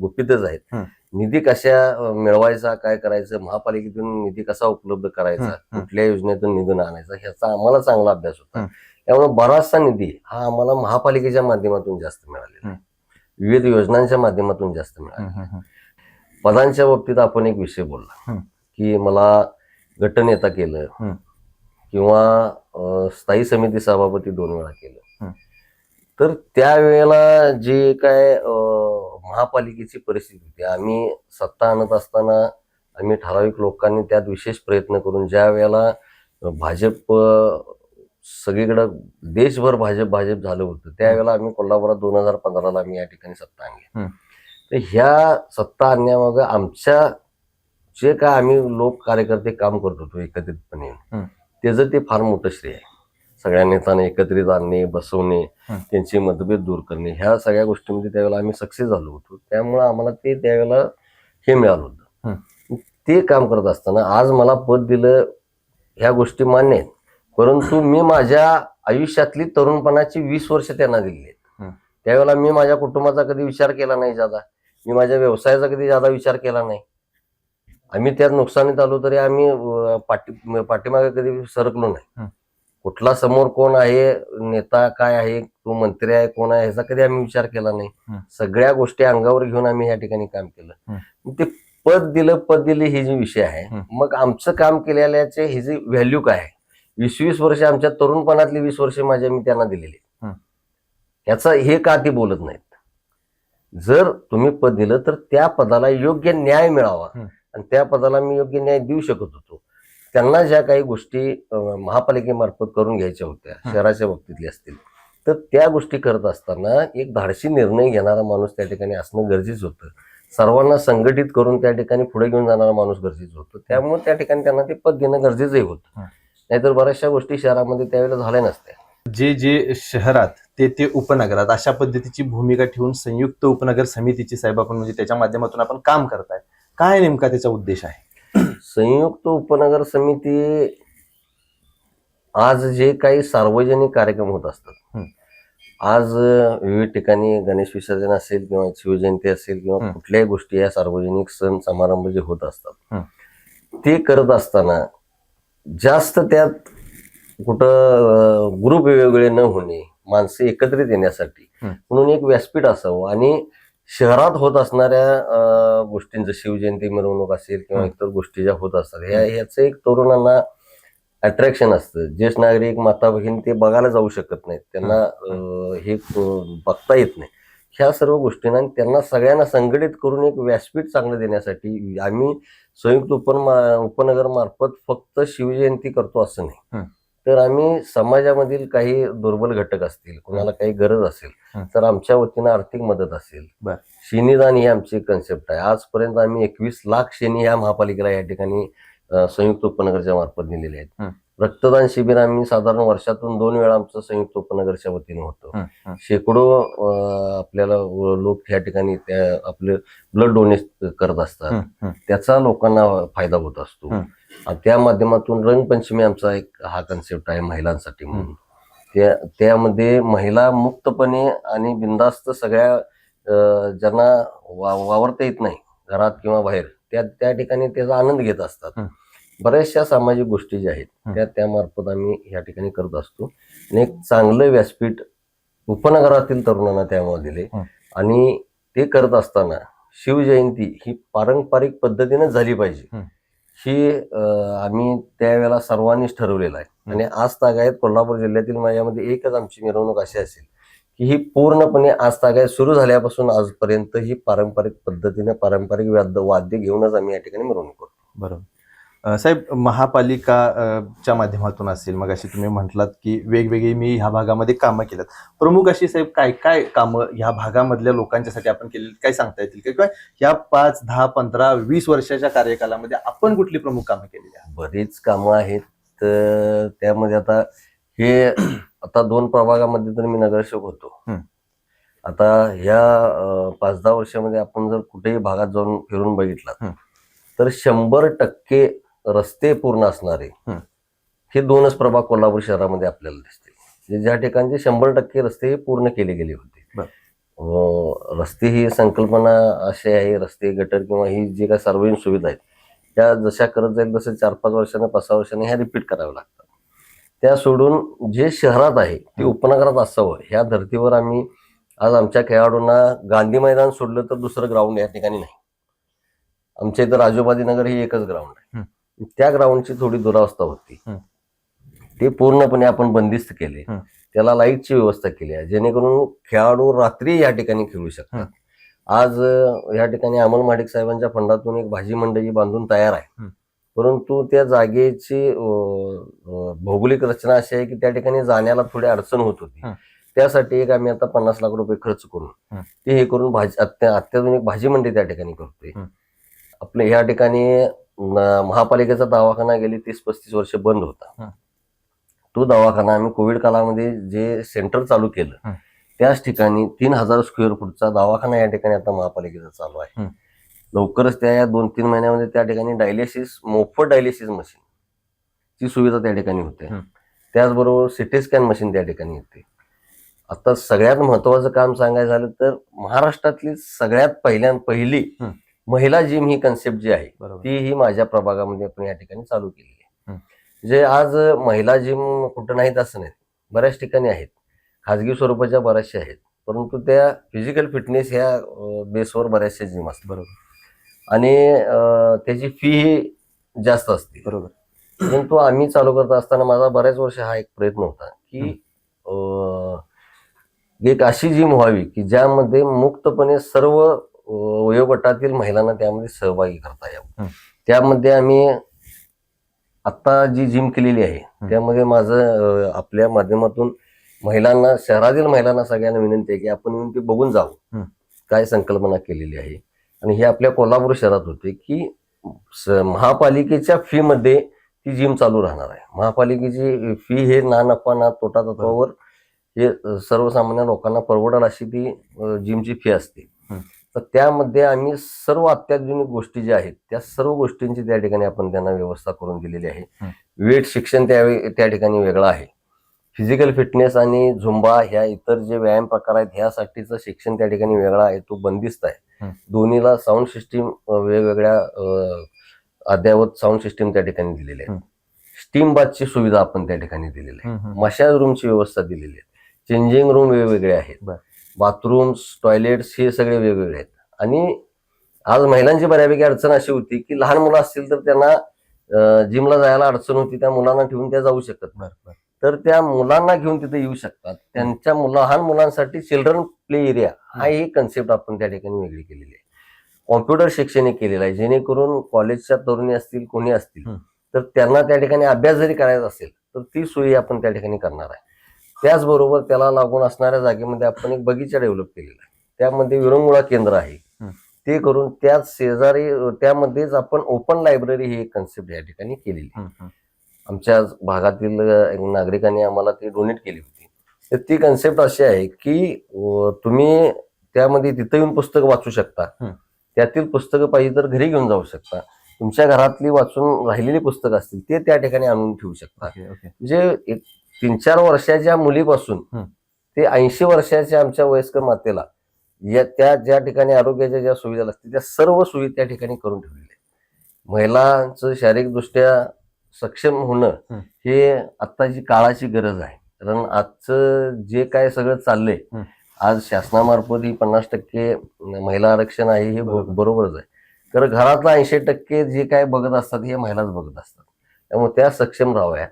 गुपितच आहेत. निधी कशा मिळवायचा, काय करायचं, महापालिकेतून निधी कसा उपलब्ध करायचा, कुठल्या योजनेतून निधी आणायचा, ह्याचा आम्हाला चांगला अभ्यास होता. त्यामुळे बराचसा निधी हा आम्हाला महापालिकेच्या माध्यमातून जास्त मिळालेला, विविध योजनांच्या माध्यमातून जास्त मिळालेला. पदांच्या बाबतीत आपण एक विषय बोलला की मला गटनेता केलं किंवा स्थायी समिती सभापती 2 वेळा केलं. तर त्यावेळेला जे काय महापालिकेची परिस्थिती होती, आम्ही सत्ता आणत असताना आम्ही ठराविक लोकांनी त्यात विशेष प्रयत्न करून, ज्या वेळेला भाजप सगळीकडं देशभर भाजप झालं होतं, त्यावेळेला आम्ही कोल्हापुरात 2015ला आम्ही या ठिकाणी सत्ता आणली. तर ह्या सत्ता आणण्यामागं आमच्या जे काय आम्ही लोक कार्यकर्ते काम करत होतो एकत्रितपणे, त्याचं ते फार मोठं श्रेय आहे. सगळ्या नेत्यांना एकत्रित आणणे, बसवणे, त्यांचे मतभेद दूर करणे, ह्या सगळ्या गोष्टींमध्ये त्यावेळेला आम्ही सक्सेस झालो होतो. त्यामुळं आम्हाला ते त्यावेळेला हे मिळालं होतं. ते काम करत असताना आज मला पद दिलं, ह्या गोष्टी मान्य आहेत, परंतु मी माझ्या आयुष्यातली तरुणपणाची 20 वर्ष त्यांना दिली आहेत. त्यावेळेला मी माझ्या कुटुंबाचा कधी विचार केला नाही ज्यादा, मी माझ्या व्यवसायाचा कधी ज्यादा विचार केला नाही. आम्ही त्यात नुकसानीत आलो तरी आम्ही पाठीमागे कधी सरकलो नाही. कुठला समोर कोण आहे, नेता काय आहे, तो मंत्री आहे, कोण आहे, ह्याचा कधी आम्ही विचार केला नाही. सगळ्या गोष्टी अंगावर घेऊन आम्ही या ठिकाणी काम केलं. ते पद दिले ही जी विषय आहे, मग आमचं काम केलेल्याचे ही जी व्हॅल्यू काय आहे, 20 वर्ष आमच्या तरुणपणातली 20 वर्ष मी त्यांना दिलेली, याचा हे का ते बोलत नाहीत. जर तुम्ही पद दिलं तर त्या पदाला योग्य न्याय मिळावा, आणि त्या पदाला मी योग्य न्याय देऊ शकत होतो. त्यांना ज्या काही गोष्टी महापालिकेमार्फत करून घ्यायच्या होत्या, शहराच्या बाबतीतल्या असतील, तर त्या गोष्टी करत असताना एक धाडसी निर्णय घेणारा माणूस त्या ठिकाणी असणं गरजेचं होतं. सर्वांना संघटित करून त्या ठिकाणी पुढे घेऊन जाणारा माणूस गरजेचं होतं. त्यामुळे त्या ठिकाणी त्यांना ते पद देणं गरजेचंही होतं. नाहीतर बऱ्याचशा गोष्टी शहरामध्ये त्यावेळेला झाल्या नसत्या. जे शहरात ते उपनगरात अशा पद्धतीची भूमिका ठेवून संयुक्त उपनगर समितीची साहेब आपण म्हणजे त्याच्या माध्यमातून आपण काम करताय, काय नेमका त्याचा उद्देश आहे? संयुक्त उपनगर समिती आज जे काही सार्वजनिक कार्यक्रम होत असतात, आज विविध ठिकाणी गणेश विसर्जन असेल किंवा शिवजयंती असेल किंवा कुठल्याही गोष्टी या सार्वजनिक सण समारंभ जे होत असतात, ते करत असताना जास्त त्यात कुठं ग्रुप वेगवेगळे न होणे, माणसं एकत्रित येण्यासाठी म्हणून एक व्यासपीठ असावं आणि शहरात होत असणाऱ्या गोष्टींचं शिवजयंती मिरवणूक असेल किंवा इतर गोष्टी ज्या होत असतात ह्याचं एक तरुणांना अट्रॅक्शन असतं. ज्येष्ठ नागरिक, माता भगिनी ते बघायला जाऊ शकत नाहीत, त्यांना हे बघता येत नाही. ह्या सर्व गोष्टींना त्यांना सगळ्यांना संघटित करून एक व्यासपीठ चांगलं देण्यासाठी आम्ही संयुक्त उपनगर मार्फत फक्त शिवजयंती करतो असं नाही, तर आम्ही समाजामधील काही दुर्बल घटक असतील, कोणाला काही गरज असेल तर आमच्या वतीनं आर्थिक मदत असेल. शेणीदान ही आमची कन्सेप्ट आहे. आजपर्यंत आम्ही 21 लाख शेणी ह्या महापालिकेला या ठिकाणी संयुक्त उपनगरच्या मार्फत दिलेले आहेत. रक्तदान शिबिर आम्ही साधारण वर्षातून 2 वेळा आमचं संयुक्त उपनगरच्या वतीने होतं. शेकडो आपल्याला लोक या ठिकाणी आपले ब्लड डोनेट करत असतात, त्याचा लोकांना फायदा होत असतो. त्या माध्यमातून रंगपंचमी आमचा एक हा कन्सेप्ट आहे महिलांसाठी म्हणून. त्यामध्ये महिला मुक्तपणे आणि बिनधास्त सगळ्या ज्यांना वावरता येत नाही घरात किंवा बाहेर त्या ठिकाणी त्याचा आनंद घेत असतात. बऱ्याचशा सामाजिक गोष्टी ज्या आहेत त्या मार्फत आम्ही या ठिकाणी करत असतो आणि एक चांगलं व्यासपीठ उपनगरातील तरुणांना त्यामध्ये दिले. आणि ते करत असताना शिवजयंती ही पारंपरिक पद्धतीने झाली पाहिजे ही आम्ही त्यावेळेला सर्वांनीच ठरवलेलं आहे. आणि आज तागायत कोल्हापूर जिल्ह्यातील माझ्यामध्ये एकच आमची मिरवणूक अशी असेल की ही पूर्णपणे आज तागायत सुरू झाल्यापासून आजपर्यंत ही पारंपरिक पद्धतीने पारंपरिक वाद्य घेऊनच आम्ही या ठिकाणी मिरवणूक करतो. बरोबर. साहेब, महापालिकाच्या माध्यमातून असेल, मग अशी तुम्ही म्हटलात की वेगवेगळी मी ह्या भागामध्ये कामं केल्यात, प्रमुख अशी साहेब काय काय कामं ह्या भागामधल्या लोकांच्यासाठी आपण केलेली काय सांगता येतील किंवा या 5, 10, 15, 20 वर्षाच्या कार्यकालामध्ये आपण कुठली प्रमुख कामं केलेली आहेत? बरीच कामं आहेत. तर त्यामध्ये आता 2 प्रभागामध्ये तर मी नगरसेवक होतो. आता ह्या 5-10 वर्षामध्ये आपण जर कुठेही भागात जाऊन फिरून बघितला तर 100% रस्ते पूर्ण असणारे हे 2च प्रभाग कोल्हापूर शहरामध्ये आपल्याला दिसते, ज्या ठिकाणचे 100% रस्ते पूर्ण केले गेले होते. रस्ते ही संकल्पना अशी आहे, रस्ते, गटर किंवा ही जी काही सार्वजनिक सुविधा आहेत त्या जशा करत जाईल तसं 4-5 वर्षांनी 5-6 वर्षांनी ह्या रिपीट कराव्या लागतात. त्या सोडून जे शहरात आहे ते उपनगरात असावं ह्या धर्तीवर आम्ही आज आमच्या खेळाडूंना गांधी मैदान सोडलं तर दुसरं ग्राउंड या ठिकाणी नाही. आमच्या इथं राजोबादी नगर ही एकच ग्राउंड आहे. त्या ग्राउंडची थोडी दुरावस्था होती, ते पूर्णपणे आपण बंदिस्त केले. त्याला लाईटची व्यवस्था केली आहे जेणेकरून खेळाडू रात्री या ठिकाणी खेळू शकतात. आज या ठिकाणी अमोल माडिक साहेबांच्या फंडातून एक भाजी मंडई बांधून तयार आहे, परंतु त्या जागेची भौगोलिक रचना अशी आहे की त्या ठिकाणी जाण्याला थोडी अडचण होत होती. त्यासाठी एक आम्ही आता 50 लाख रुपये खर्च करून ते हे करून अत्याधुनिक भाजी मंडई त्या ठिकाणी करतोय. आपल्या ह्या ठिकाणी महापालिकेचा दवाखाना गेली 30-35 वर्ष बंद होता. तो दवाखाना आम्ही कोविड काळामध्ये जे सेंटर चालू केलं त्याच ठिकाणी 3000 स्क्वेअर फूटचा दवाखाना या ठिकाणी आता महापालिकेचा चालू आहे. लवकरच त्या 2-3 महिन्यामध्ये त्या ठिकाणी मोफत डायलिसिस मशीन ची सुविधा त्या ठिकाणी होते. त्याचबरोबर सिटी स्कॅन मशीन त्या ठिकाणी येते. आता सगळ्यात महत्वाचं काम सांगायचं झालं तर महाराष्ट्रातली सगळ्यात पहिली महिला जिम ही कन्सेप्ट जी आहे ती ही माझ्या प्रभागामध्ये आपण या ठिकाणी चालू केलेली आहे. जे आज महिला जिम कुठं नाहीत असं नाही, बऱ्याच ठिकाणी आहेत, खाजगी स्वरूपाच्या बऱ्याचशा आहेत, परंतु त्या फिजिकल फिटनेस ह्या बेसवर बऱ्याचशा जिम असतात. बरोबर. आणि त्याची फी ही जास्त असते. बरोबर. परंतु आम्ही चालू करत असताना माझा बऱ्याच वर्ष हा एक प्रयत्न होता की एक अशी जिम व्हावी की ज्यामध्ये मुक्तपणे सर्व वयोगटातील महिलांना त्यामध्ये सहभागी करता यावं. त्यामध्ये आम्ही आता जी जिम केलेली आहे त्यामध्ये माझं आपल्या माध्यमातून महिलांना, शहरातील महिलांना सगळ्यांना विनंती आहे की आपण येऊन ते बघून जावं काय संकल्पना केलेली आहे. आणि हे आपल्या कोल्हापूर शहरात होते की महापालिकेच्या फी मध्ये ती जिम चालू राहणार आहे. महापालिकेची फी हे ना नफा ना तोटा तत्वावर हे सर्वसामान्य लोकांना परवडेल अशी ती जिमची फी असते. तर त्यामध्ये आम्ही सर्व अत्याधुनिक गोष्टी ज्या आहेत त्या सर्व गोष्टींची त्या ठिकाणी आपण त्यांना व्यवस्था करून दिलेली आहे. वेट शिक्षण त्या ठिकाणी वेगळं आहे. फिजिकल फिटनेस आणि झुंबा ह्या इतर जे व्यायाम प्रकार आहेत ह्यासाठीचं शिक्षण त्या ठिकाणी वेगळं आहे, तो बंदिस्त आहे. दोन्हीला साऊंड सिस्टीम वेगवेगळ्या अद्ययावत साऊंड सिस्टीम त्या ठिकाणी दिलेली आहे. स्टीम बाथची सुविधा आपण त्या ठिकाणी दिलेली आहे. मशाज रूमची व्यवस्था दिलेली आहे. चेंजिंग रूम वेगवेगळे आहेत. बाथरूम्स, टॉयलेट्स हे सगळे वेगवेगळे आहेत. आणि आज महिलांची बऱ्यापैकी अडचण अशी होती की लहान मुलं असतील तर त्यांना जिमला जायला अडचण होती, त्या मुलांना ठेवून त्या जाऊ शकत नाही. तर त्या मुलांना घेऊन तिथे येऊ शकतात. त्यांच्या लहान मुलांसाठी चिल्ड्रन प्ले एरिया हा एक कन्सेप्ट आपण त्या ठिकाणी वेगळी केलेली आहे. कॉम्प्युटर शिक्षण एक केलेलं आहे, जेणेकरून कॉलेजच्या तरुणी असतील, कोणी असतील तर त्यांना त्या ठिकाणी अभ्यास जरी करायचा असेल तर ती सोयी आपण त्या ठिकाणी करणार आहे. त्याचबरोबर त्याला लागून असणाऱ्या जागेमध्ये आपण एक बगीचा डेव्हलप केलेला आहे. त्यामध्ये विरंगुळा केंद्र आहे, ते करून त्याच शेजारी त्यामध्येच आपण ओपन लायब्ररी ही एक कन्सेप्ट या ठिकाणी केलेली आहे. आमच्या भागातील नागरिकांनी आम्हाला ती डोनेट केली होती. तर ती कन्सेप्ट अशी आहे की तुम्ही त्यामध्ये तिथं येऊन पुस्तकं वाचू शकता, त्यातील पुस्तकं पाहिजे तर घरी घेऊन जाऊ शकता. तुमच्या घरातली वाचून राहिलेली पुस्तकं असतील ते त्या ठिकाणी आणून ठेवू शकता. म्हणजे 3-4 वर्षाच्या मुलीपासून ते 80 वर्षाच्या आमच्या वयस्कर मातेला त्या ज्या ठिकाणी आरोग्याच्या ज्या सुविधा लागतील त्या सर्व सुविधा त्या ठिकाणी करून ठेवलेल्या आहेत. महिलांचं शारीरिकदृष्ट्या सक्षम होणं हे आत्ताची काळाची गरज आहे. कारण आजचं जे काय सगळं चाललंय, आज शासनामार्फत ही 50% महिला आरक्षण आहे हे बरोबरच आहे. तर घरातला 80% जे काय बघत असतात हे महिलाच बघत असतात. त्यामुळे त्या सक्षम राहाव्या,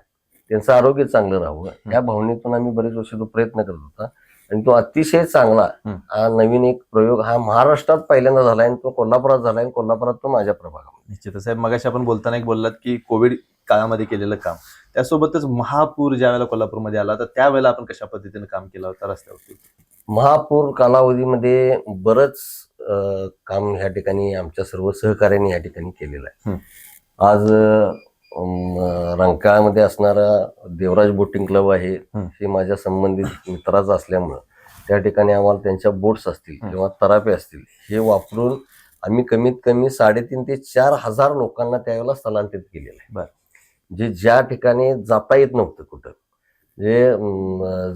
त्यांचं आरोग्य चांगलं राहावं या भावनेतून आम्ही बरेच वर्ष तो प्रयत्न करत होता. आणि तो अतिशय चांगला हा नवीन एक प्रयोग हा महाराष्ट्रात पहिल्यांदा झाला आणि तो कोल्हापुरात झाला आणि कोल्हापुरात तो माझ्या प्रभागामध्ये. निश्चितच साहेब, मगाशी आपण बोलताना एक बोललात की कोविड काळामध्ये केलेलं काम, त्यासोबतच महापूर ज्या वेळेला कोल्हापूरमध्ये आला तर त्यावेळेला आपण कशा पद्धतीने काम केलं होतं रस्त्यावरती? महापूर कालावधीमध्ये बरंच काम ह्या ठिकाणी आमच्या सर्व सहकार्याने या ठिकाणी केलेलं आहे. आज रंकाळ्यामध्ये असणारा देवराज बोटिंग क्लब आहे, हे माझ्या संबंधित मित्राचं असल्यामुळं त्या ठिकाणी आम्हाला त्यांच्या बोट्स असतील किंवा तरापे असतील हे वापरून आम्ही कमीत कमी 3,500 ते 4,000 लोकांना त्यावेळेला स्थलांतरित केलेलं आहे. जे ज्या ठिकाणी जाता येत नव्हतं कुठं, जे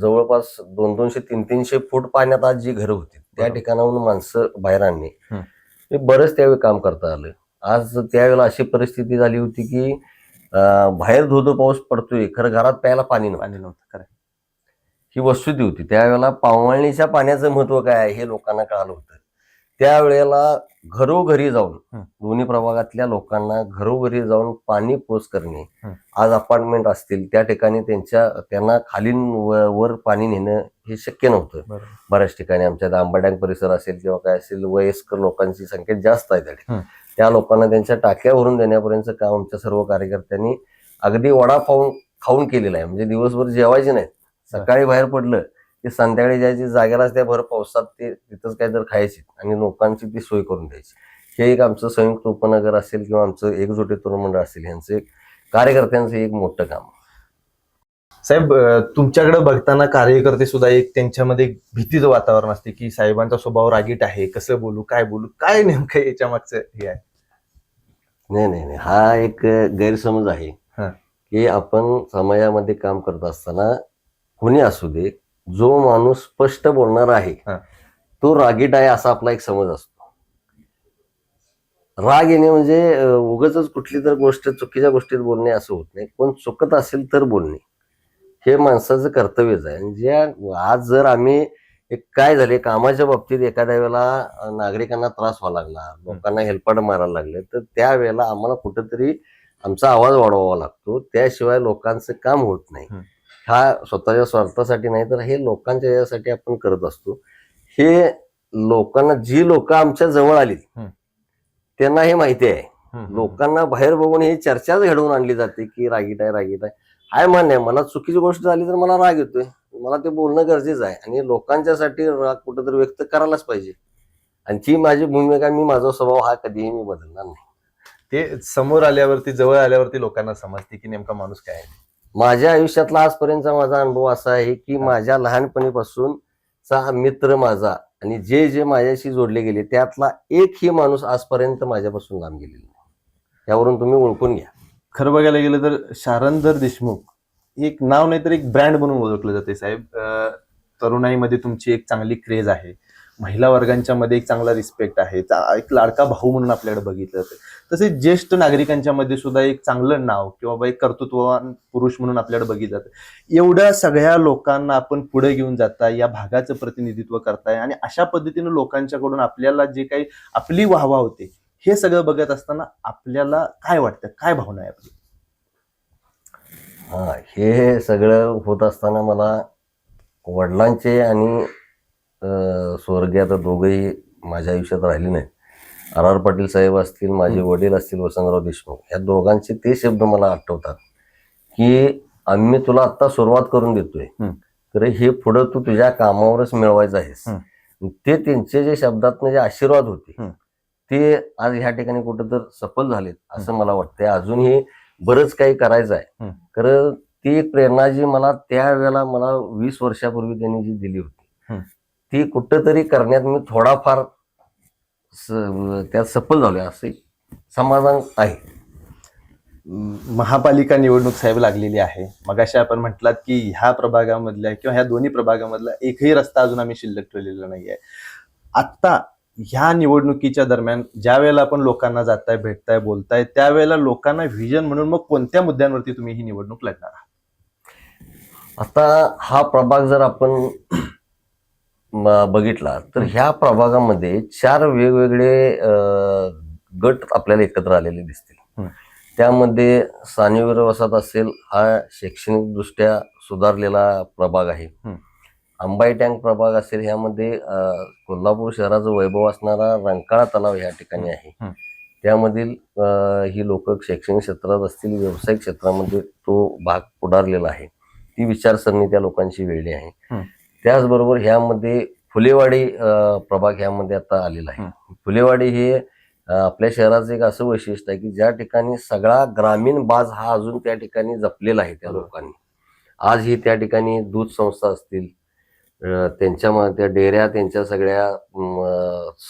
जवळपास 200-300 फूट पाण्यात आज जी घरं होती त्या ठिकाणाहून माणसं बाहेर आणणे हे बरंच त्यावेळी काम करता आलं. आज त्यावेळेला अशी परिस्थिती झाली होती की बाहेर धोधो पाऊस पडतोय, खरं घरात प्यायला पाणी नव्हतं. खरं ही वस्तुस्थिती होती. त्यावेळेला पावळणीच्या पाण्याचं महत्व काय आहे हे लोकांना कळालं होतं. त्यावेळेला घरोघरी जाऊन दोन्ही प्रभागातल्या लोकांना घरोघरी जाऊन पाणी पोच करणे, आज अपार्टमेंट असतील त्या ठिकाणी त्यांना खालीन वर पाणी नेणं हे शक्य नव्हतं. बऱ्याच ठिकाणी आमच्या आंबाड्यांग परिसर असेल किंवा काय असेल, वयस्कर लोकांची संख्या जास्त आहे त्या ठिकाणी. त्या लोकांना त्यांच्या टाक्या भरून देण्यापर्यंत काम आमच्या सर्व कार्यकर्त्यांनी अगदी वडापाव खाऊन केलेलं आहे. म्हणजे दिवसभर जेवायचे नाहीत, सकाळी बाहेर पडलं ते संध्याकाळी जायची, जागेलाच त्या भर पावसात ते तिथंच काहीतरी खायची आणि लोकांची ती सोय करून द्यायची. हे एक आमचं संयुक्त उपनगर असेल किंवा आमचं एकजुटी तरुण मंडळ असेल, यांचं एक कार्यकर्त्यांचं एक मोठं काम. साहेब, तुमच्याकडे बघताना कार्यकर्ते सुद्धा एक त्यांच्यामध्ये भीतीचं वातावरण असते की साहेबांचा स्वभाव रागीट आहे, कसं बोलू, काय नेमकं याच्या मागचं हे आहे? नाही, हा एक गैरसमज आहे की आपण समाजामध्ये काम करत असताना कोणी असू दे, जो माणूस स्पष्ट बोलणार आहे तो रागीट आहे असा आपला एक समज असतो. राग येणे म्हणजे उगाच कुठली तर गोष्ट चुकीच्या गोष्टीत बोलणे असं होत नाही. कोण चुकत असेल तर बोलणे हे माणसाचं कर्तव्यच आहे. म्हणजे आज जर आम्ही काय झाले कामाच्या बाबतीत एखाद्या वेळेला नागरिकांना त्रास व्हायला लागला, लोकांना हेलपाट मारायला लागले, तर त्यावेळेला आम्हाला कुठंतरी आमचा आवाज वाढवावा लागतो. त्याशिवाय लोकांचं काम होत नाही. हा स्वतःच्या स्वार्थासाठी नाही तर हे लोकांच्या यासाठी आपण करत असतो. हे लोकांना, जी लोक आमच्या जवळ आली त्यांना हे माहिती आहे. लोकांना बाहेर बघून ही चर्चाच घडवून आणली जाते की रागीट आहे. हाय मान्य आहे, मला चुकीची गोष्ट झाली तर मला राग येतोय, मला ते बोलणं गरजेचं आहे आणि लोकांच्यासाठी राग कुठेतरी व्यक्त करायलाच पाहिजे. आणि ती माझी भूमिका, मी माझा स्वभाव हा कधीही मी बदलणार नाही. ते समोर आल्यावरती, जवळ आल्यावरती लोकांना समजते की नेमका माणूस काय आहे. माझ्या आयुष्यातला आजपर्यंतचा माझा अनुभव असा आहे की माझ्या लहानपणीपासूनचा मित्र माझा आणि जे माझ्याशी जोडले गेले त्यातला एकही माणूस आजपर्यंत माझ्यापासून लांब गेलेला नाही. त्यावरून तुम्ही ओळखून घ्या. खरं बघायला गेलं तर शारंधर देशमुख एक नाव नाही तर एक ब्रँड म्हणून ओळखलं जाते साहेब. तरुणाईमध्ये तुमची एक चांगली क्रेज आहे, महिला वर्गांच्या मध्ये एक चांगला रिस्पेक्ट आहे, एक लाडका भाऊ म्हणून आपल्याकडे बघितलं जातं. तसेच ज्येष्ठ नागरिकांच्या मध्ये सुद्धा एक चांगलं नाव किंवा बाबा एक कर्तृत्ववान पुरुष म्हणून आपल्याकडे बघितलं जातं. एवढ्या सगळ्या लोकांना आपण पुढे घेऊन जाताय, या भागाचं प्रतिनिधित्व करताय आणि अशा पद्धतीने लोकांच्याकडून आपल्याला जे काही आपली वाहवा होते हे सगळं बघत असताना आपल्याला काय वाटतं, काय भावना आहे आपली? हा, हे सगळं होत असताना मला वडिलांचे आणि स्वर्गीय आता दोघंही माझ्या आयुष्यात राहिले नाहीत. आर पाटील साहेब असतील, माझे वडील असतील वसंतराव देशमुख, या दोघांचे ते शब्द मला आठवतात की आम्ही तुला आता सुरुवात करून देतोय, तर हे पुढं तू तुझ्या कामावरच मिळवायचं आहेस. ते त्यांचे जे शब्दातनं जे आशीर्वाद होते ते आज ह्या ठिकाणी कुठं तर सफल झालेत असं मला वाटतंय. अजूनही बरंच काही करायचं आहे. खरं ती एक प्रेरणा जी मला त्यावेळेला मला 20 वर्षापूर्वी त्यांनी जी दिली होती ती कुठंतरी करण्यात मी थोडाफार त्यात सफल झालोय असं समाधान आहे. महापालिका निवडणूक साहेब लागलेली आहे. मगाशी आपण म्हटलात की ह्या प्रभागामधल्या किंवा ह्या दोन्ही प्रभागामधला एकही रस्ता अजून आम्ही शिल्लक ठेवलेला नाहीये. आता ह्या निवडणुकीच्या दरम्यान ज्या वेळेला आपण लोकांना जाताय, भेटताय, बोलताय, त्यावेळेला लोकांना व्हिजन म्हणून मग कोणत्या मुद्द्यांवरती तुम्ही ही निवडणूक लढणार आहात? आता हा प्रभाग जर आपण बघितला तर ह्या प्रभागामध्ये 4 वेगवेगळे गट आपल्याला एकत्र आलेले दिसतील. त्यामध्ये सानेवीर वसाहत असेल, हा शैक्षणिक दृष्ट्या सुधारलेला प्रभाग आहे. अंबाई टँक प्रभाग असेल, ह्यामध्ये कोल्हापूर शहराचं वैभव असणारा रंकाळा तलाव ह्या ठिकाणी आहे. त्यामधील ही लोक शैक्षणिक क्षेत्रात असतील, व्यावसायिक क्षेत्रामध्ये तो भाग पुढारलेला आहे. ती विचारसरणी त्या लोकांची वेगळी आहे. त्याचबरोबर ह्यामध्ये फुलेवाडी प्रभाग ह्यामध्ये आता आलेला आहे. फुलेवाडी हे आपल्या शहराचं एक असं वैशिष्ट्य आहे की ज्या ठिकाणी सगळा ग्रामीण बाज हा अजून त्या ठिकाणी जपलेला आहे त्या लोकांनी. आजही त्या ठिकाणी दूध संस्था असतील, त्यांच्या त्या डेऱ्या, त्यांच्या सगळ्या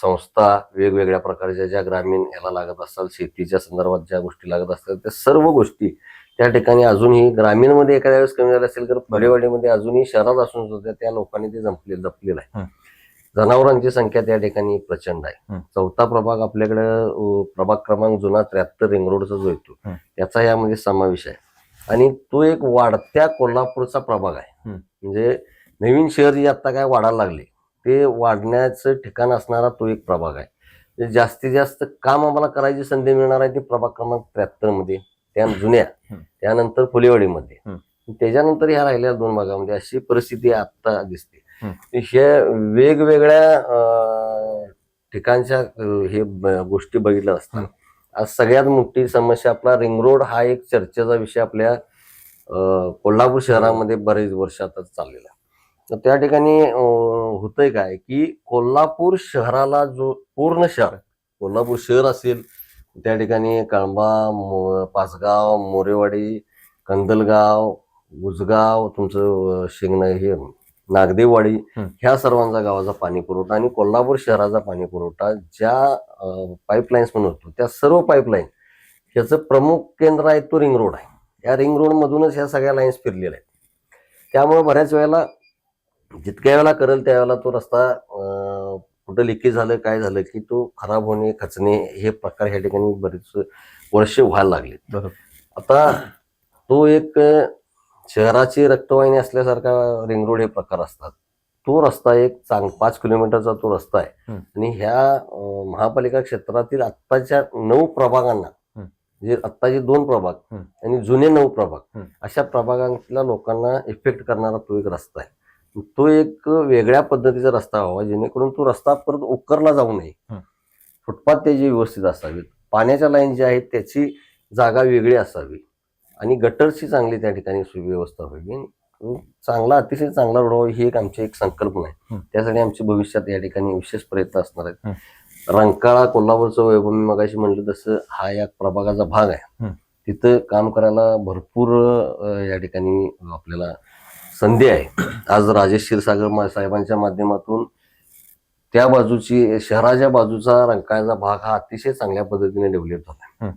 संस्था वेगवेगळ्या प्रकारच्या ज्या ग्रामीण याला लागत असतात, शेतीच्या संदर्भात ज्या गोष्टी लागत असतात, त्या सर्व गोष्टी त्या ठिकाणी अजूनही ग्रामीणमध्ये एखाद्या वेळेस कमी झाले असेल तर फुलेवाडीमध्ये अजूनही शहरात असून सुद्धा त्या लोकांनी ते जपलेलं आहे. जनावरांची संख्या त्या ठिकाणी प्रचंड आहे. 4था प्रभाग आपल्याकडे प्रभाग क्रमांक जुना 73 रिंग रोडचा जो येतो त्याचा यामध्ये समावेश आहे. आणि तो एक वाढत्या कोल्हापूरचा प्रभाग आहे. म्हणजे नवीन शहर जे आता काय वाढायला लागले ते वाढण्याचं ठिकाण असणारा तो एक प्रभाग आहे. जास्तीत जास्त काम आम्हाला करायची संधी मिळणार आहे ती प्रभाग क्रमांक 73 मध्ये, त्या जुन्या, त्यानंतर फुलेवाडीमध्ये, त्याच्यानंतर ह्या राहिलेल्या 2 भागामध्ये अशी परिस्थिती आता दिसते. हे वेगवेगळ्या ठिकाणच्या हे गोष्टी बघितल्या असतात. आज सगळ्यात मोठी समस्या आपला रिंग रोड हा एक चर्चेचा विषय आपल्या कोल्हापूर शहरामध्ये बरेच वर्ष आता चाललेला. तर त्या ठिकाणी होतंय काय की कोल्हापूर शहराला जो पूर्ण शहर, कोल्हापूर शहर असेल त्या ठिकाणी कळंबा, पाचगाव, मोरेवाडी, कंदलगाव, गुजगाव, तुमचं हे नागदेववाडी, ह्या सर्वांचा गावाचा पाणी पुरवठा आणि कोल्हापूर शहराचा पाणी पुरवठा ज्या पाईपलाईन्स म्हणून होतो त्या सर्व पाईपलाईन ह्याचं प्रमुख केंद्र आहे तो रिंग रोड आहे. या रिंग रोड मधूनच ह्या सगळ्या लाईन्स फिरलेल्या आहेत. त्यामुळे बऱ्याच वेळेला जितक्या वेळेला करेल त्यावेळेला तो रस्ता कुठं लिकेज झालं, काय झालं की तो खराब होणे, खचणे हे प्रकार ह्या ठिकाणी बरेच वर्ष व्हायला लागले. आता तो एक शहराची रक्तवाहिनी असल्यासारखा रिंग रोड हे प्रकार असतात. तो रस्ता एक 5 किलोमीटरचा तो रस्ता आहे. आणि ह्या महापालिका क्षेत्रातील आत्ताच्या 9 प्रभागांना, जे आत्ताचे 2 प्रभाग आणि जुने 9 प्रभाग, अशा प्रभागांतल्या लोकांना इफेक्ट करणारा तो एक रस्ता आहे. तो एक वेगळ्या पद्धतीचा रस्ता व्हावा जेणेकरून तो रस्ता परत उकरला जाऊ नये. फुटपाथ त्याची व्यवस्थित असावीत, पाण्याच्या लाईन ज्या आहेत त्याची जागा वेगळी असावी आणि गटरची चांगली त्या ठिकाणी सुव्यवस्था व्हावी. चांगला, अतिशय चांगला रोड व्हावा ही एक आमची संकल्पना आहे. त्यासाठी आमच्या भविष्यात या ठिकाणी विशेष प्रयत्न असणार आहेत. रंकाळा कोल्हापूरचं वैभव मी मगाशी म्हणलं तसं हा या प्रभागाचा भाग आहे. तिथं काम करायला भरपूर या ठिकाणी आपल्याला संधी आहे. आज राजेश क्षीरसागर साहेबांच्या माध्यमातून त्या बाजूची, शहराच्या बाजूचा रंकाळ्याचा भाग हा अतिशय चांगल्या पद्धतीने डेव्हलप झाला.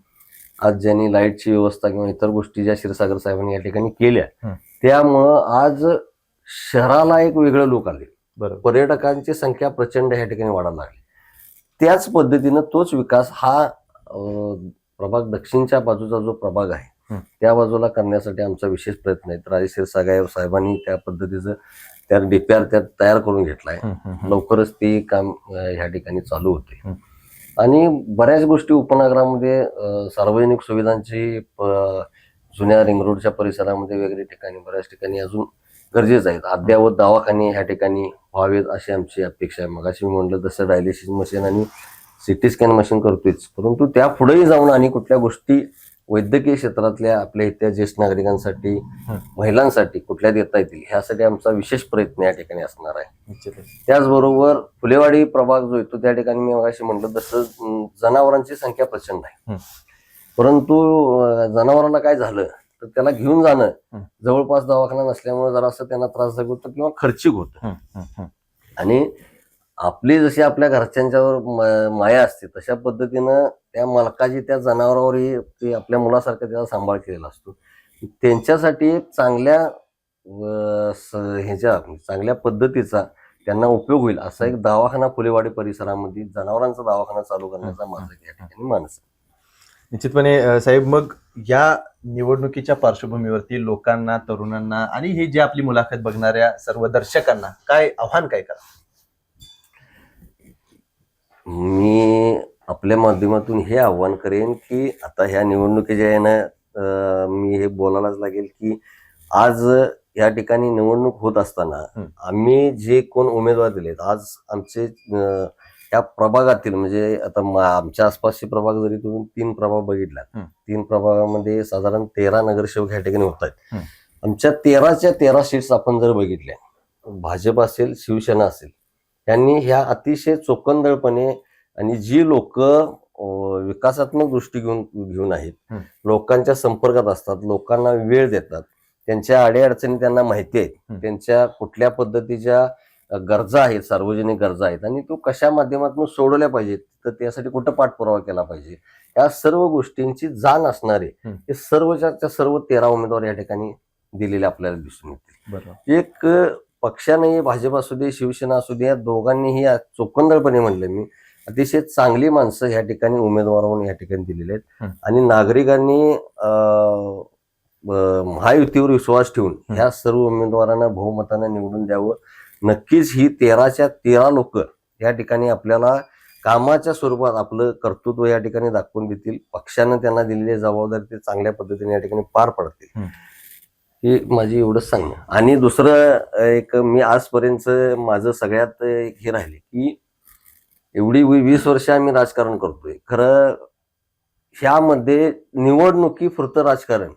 आज ज्यांनी लाईटची व्यवस्था किंवा इतर गोष्टी ज्या क्षीरसागर साहेबांनी या ठिकाणी केल्या त्यामुळं आज शहराला एक वेगळं लुक आले. बरोबर. पर्यटकांची संख्या प्रचंड ह्या ठिकाणी वाढायला लागली. त्याच पद्धतीनं तोच विकास हा प्रभाग दक्षिणच्या बाजूचा जो प्रभाग आहे त्या बाजूला करण्यासाठी आमचा विशेष प्रयत्न आहे. राजेश क्षीरसागर साहेबांनी त्या पद्धतीचं त्या DPR त्यात तयार करून घेतलाय. लवकरच ते काम ह्या ठिकाणी चालू होते. आणि बऱ्याच गोष्टी उपनगरामध्ये सार्वजनिक सुविधांची जुन्या रिंग रोडच्या परिसरामध्ये वगैरे ठिकाणी बऱ्याच ठिकाणी अजून गरजेचं आहेत. अद्ययावत दवाखाने ह्या ठिकाणी व्हावेत अशी आमची अपेक्षा आहे. मगाशी मी म्हटलं तसं डायलिसिस मशीन आणि CT स्कॅन मशीन करतोच, परंतु त्या पुढेही जाऊन आणि कुठल्या गोष्टी वैद्यकीय क्षेत्रातल्या आपल्या इथल्या ज्येष्ठ नागरिकांसाठी महिलांसाठी कुठल्या देता येतील ह्यासाठी आमचा विशेष प्रयत्न या ठिकाणी असणार आहे. त्याचबरोबर फुलेवाडी प्रभाग जो येतो त्या ठिकाणी मी मगाशी म्हटलं तसं जनावरांची संख्या प्रचंड आहे, परंतु जनावरांना काय झालं तर त्याला घेऊन जाणं जवळपास दवाखाना नसल्यामुळे जरासं त्यांना त्रासदायक होतं किंवा खर्चिक होतं. आणि आपली जशी आपल्या घरच्यांच्यावर माया असते तशा पद्धतीनं त्या मालकाची त्या जनावरावरही ते आपल्या मुलासारखं त्याचा सांभाळ केलेला असतो. त्यांच्यासाठी चांगल्या चांगल्या पद्धतीचा त्यांना उपयोग होईल असा एक दवाखाना फुलेवाडी परिसरामध्ये जनावरांचा दवाखाना चालू करण्याचा माझा या ठिकाणी मानस आहे. निश्चितपणे साहेब, मग या निवडणुकीच्या पार्श्वभूमीवरती लोकांना, तरुणांना आणि हे जे आपली मुलाखत बघणाऱ्या सर्व दर्शकांना काय आव्हान काय करा? मी आपल्या माध्यमातून हे आव्हान करेन की आता ह्या निवडणुकीच्या यानं मी हे बोलायलाच लागेल की आज या ठिकाणी निवडणूक होत असताना आम्ही जे कोण उमेदवार दिलेत, आज आमचे या प्रभागातील म्हणजे आता आमच्या आसपासचे प्रभाग जरी तुम्ही 3 प्रभाग बघितला, 3 प्रभागामध्ये साधारण 13 नगरसेवक ह्या ठिकाणी होत आहेत. आमच्या 13च्या 13 सीट्स आपण जर बघितल्या, भाजप असेल, शिवसेना असेल, त्यांनी ह्या अतिशय चोखंदळपणे आणि जी लोक विकासात्मक दृष्टी घेऊन आहेत, लोकांच्या संपर्कात असतात, लोकांना वेळ देतात, त्यांच्या अडीअडचणी त्यांना माहिती आहेत, त्यांच्या कुठल्या पद्धतीच्या गरजा आहेत, सार्वजनिक गरजा आहेत आणि तो कशा माध्यमातून सोडवल्या पाहिजेत, तर त्यासाठी कुठं पाठपुरावा केला पाहिजे, या सर्व गोष्टींची जाण असणारे हे सर्वच्या सर्व 13 उमेदवार या ठिकाणी दिलेले आपल्याला दिसून येतील. एक पक्षाने भाजप असू दे, शिवसेना असू दे, या दोघांनीही चोखंदळपणे म्हणलं मी अतिशय चांगली माणसं या ठिकाणी उमेदवार म्हणून या ठिकाणी दिलेले आहेत. आणि नागरिकांनी महायुतीवर विश्वास ठेवून ह्या सर्व उमेदवारांना बहुमतानं निवडून द्यावं. नक्कीच ही 13च्या 13 लोक या ठिकाणी आपल्याला कामाच्या स्वरूपात आपलं कर्तृत्व या ठिकाणी दाखवून देतील. पक्षानं त्यांना दिलेली जबाबदारी ते चांगल्या पद्धतीने या ठिकाणी पार पडतील, हे माझी एवढंच सांगणं. आणि दुसरं एक मी आजपर्यंत माझं सगळ्यात हे राहिले की एवढी 20 वर्ष आम्ही राजकारण करतोय, खरं ह्यामध्ये निवडणुकीपुरतं राजकारण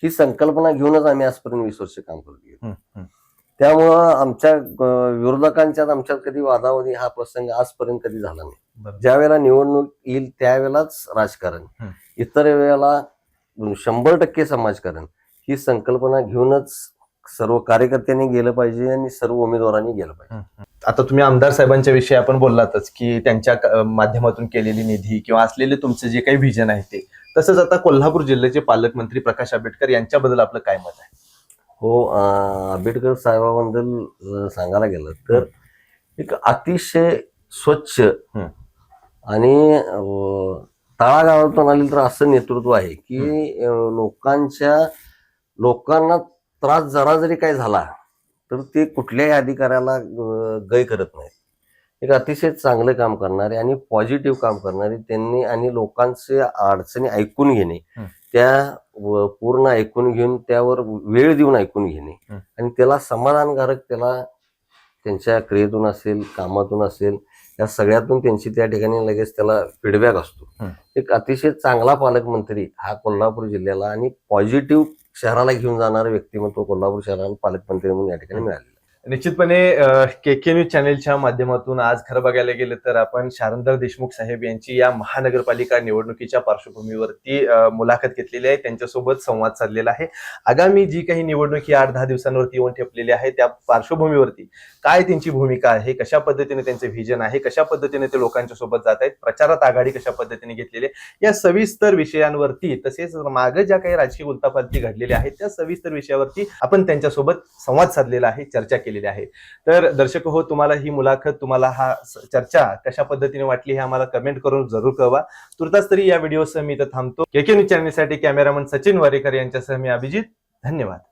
ही संकल्पना घेऊनच आम्ही आजपर्यंत 20 वर्ष काम करतोय. त्यामुळं आमच्या विरोधकांच्यात आमच्यात कधी वादावादी हा प्रसंग आजपर्यंत कधी झाला नाही. ज्या वेळेला निवडणूक येईल त्यावेळेलाच राजकारण, इतर वेळेला 100% समाजकारण ही संकल्पना घेऊनच सर्व कार्यकर्त्यांनी गेलं पाहिजे आणि सर्व उमेदवारांनी गेलं पाहिजे. आता तुम्ही आमदार साहेबांच्या विषयी आपण बोललातच की त्यांच्या माध्यमातून केलेली निधी किंवा असलेले तुमचं जे काही व्हिजन आहे ते, तसंच आता कोल्हापूर जिल्ह्याचे पालकमंत्री प्रकाश आंबेडकर यांच्याबद्दल आपलं काय मत आहे? हो, आंबेडकर साहेबांबद्दल सांगायला गेलं तर एक अतिशय स्वच्छ आणि तळागाळातून आलेलं तर असं नेतृत्व आहे की लोकांना त्रास जरा जरी काय झाला तर ते कुठल्याही अधिकाऱ्याला गय करत नाहीत. एक अतिशय चांगलं काम करणारे आणि पॉझिटिव्ह काम करणारे त्यांनी, आणि लोकांचे अडचणी ऐकून घेणे, त्या पूर्ण ऐकून घेऊन त्यावर वेळ देऊन ऐकून घेणे आणि त्याला समाधानकारक त्याला त्यांच्या क्रियेतून असेल, कामातून असेल, या सगळ्यातून त्यांची त्या ठिकाणी लगेच त्याला फीडबॅक असतो. एक अतिशय चांगला पालकमंत्री हा कोल्हापूर जिल्ह्याला आणि पॉझिटिव्ह शहराला घेऊन जाणारं व्यक्तिमत्व कोल्हापूर शहराला पालकमंत्री म्हणून या ठिकाणी मिळाले. निश्चितपणे KK न्यूज चॅनेलच्या माध्यमातून आज खरं बघायला गेलं तर आपण शारंदर देशमुख साहेब यांची या महानगरपालिका निवडणुकीच्या पार्श्वभूमीवरती मुलाखत घेतलेली आहे, त्यांच्यासोबत संवाद साधलेला आहे. आगामी जी काही निवडणूक ही 8-10 दिवसांवरती येऊन ठेपलेली आहे त्या पार्श्वभूमीवरती काय त्यांची भूमिका आहे, कशा पद्धतीने त्यांचे व्हिजन आहे, कशा पद्धतीने ते लोकांच्या सोबत जात आहेत, प्रचारात आघाडी कशा पद्धतीने घेतलेली आहे, या सविस्तर विषयांवरती तसेच मागे ज्या काही राजकीय उलथापालथी घडलेल्या आहेत त्या सविस्तर विषयावरती आपण त्यांच्यासोबत संवाद साधलेला आहे, चर्चा केलेली आहे. तर दर्शक हो, तुम्हाला ही मुलाखत, तुम्हाला हा चर्चा कशा पद्धतीने वाटली हे आम्हाला कमेंट करून जरूर कळवा. तुर्तास तरी या व्हिडिओसह मी इथं थांबतो. केके न्यूज चॅनलसाठी कॅमेरामन सचिन वारेकर यांच्यासह मी अभिजित. धन्यवाद.